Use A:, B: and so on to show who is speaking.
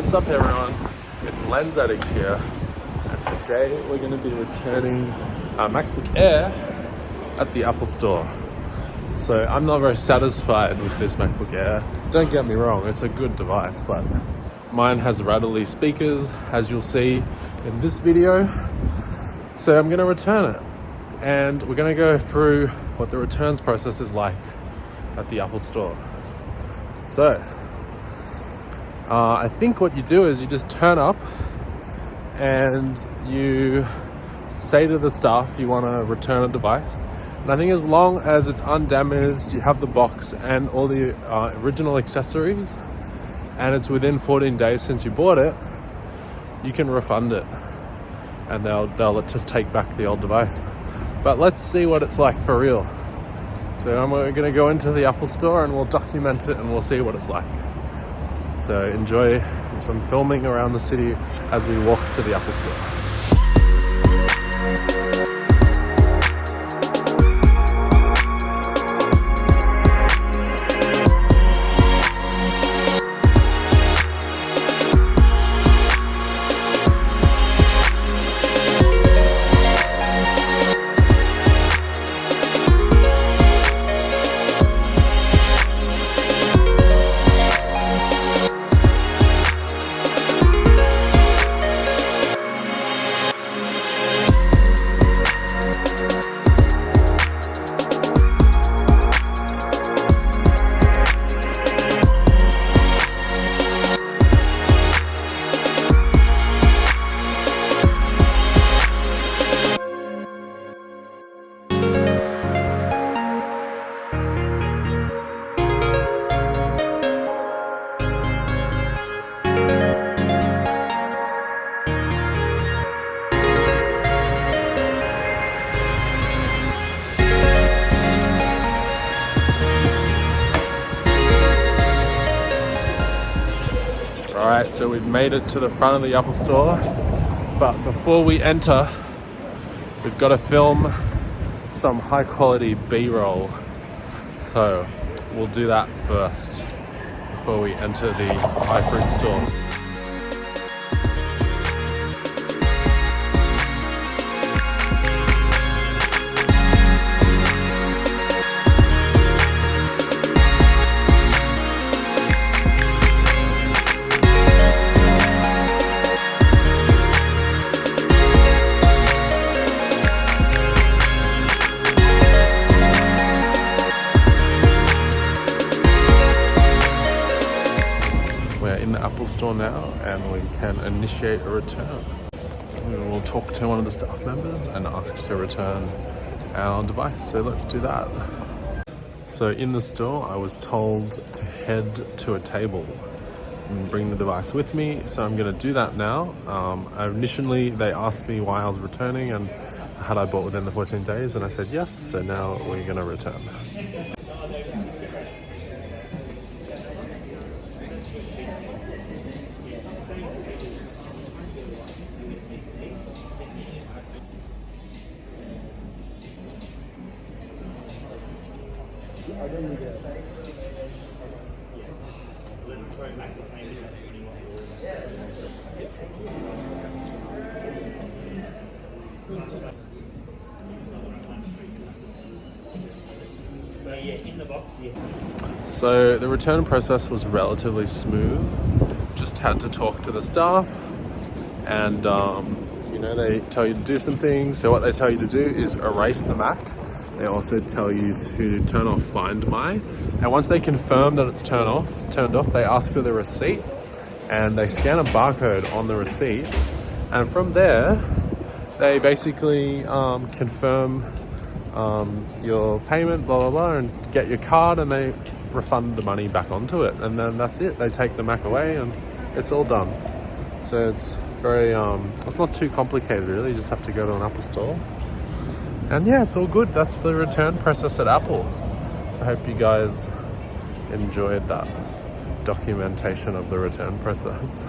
A: What's up everyone? It's Lens Addict here, and today we're going to be returning our MacBook Air at the Apple Store. So I'm not very satisfied with this MacBook Air. Don't get me wrong, it's a good device, but mine has rattly speakers, as you'll see in this video. So I'm going to return it, and we're going to go through what the returns process is like at the Apple Store. So I think what you do is you just turn up and you say to the staff you want to return a device. And I think as long as it's undamaged, you have the box and all the original accessories, and it's within 14 days since you bought it, you can refund it, and they'll just take back the old device. But let's see what it's like for real. So we're going to go into the Apple Store and we'll document it and we'll see what it's like. So enjoy some filming around the city as we walk to the Apple Store. Alright, so we've made it to the front of the Apple Store, but before we enter, we've got to film some high quality B-roll. So we'll do that first before we enter the iFruit store. In the Apple Store now, and we can initiate a return. We will talk to one of the staff members and ask to return our device. So let's do that. So in the store, I was told to head to a table and bring the device with me. So I'm going to do that now. Initially, they asked me why I was returning and had I bought within the 14 days, and I said yes. So now we're going to return. So the return process was relatively smooth. Just had to talk to the staff, and they tell you to do some things. So what they tell you to do is erase the Mac. They also tell you to turn off Find My, and once they confirm that it's turned off, they ask for the receipt, and they scan a barcode on the receipt, and from there they basically confirm your payment, blah blah blah, and get your card, and they refund the money back onto it, and then that's it. They take the Mac away and it's all done. So it's very it's not too complicated really. You just have to go to an Apple Store, and yeah, it's all good. That's the return process at Apple. I hope you guys enjoyed that documentation of the return process.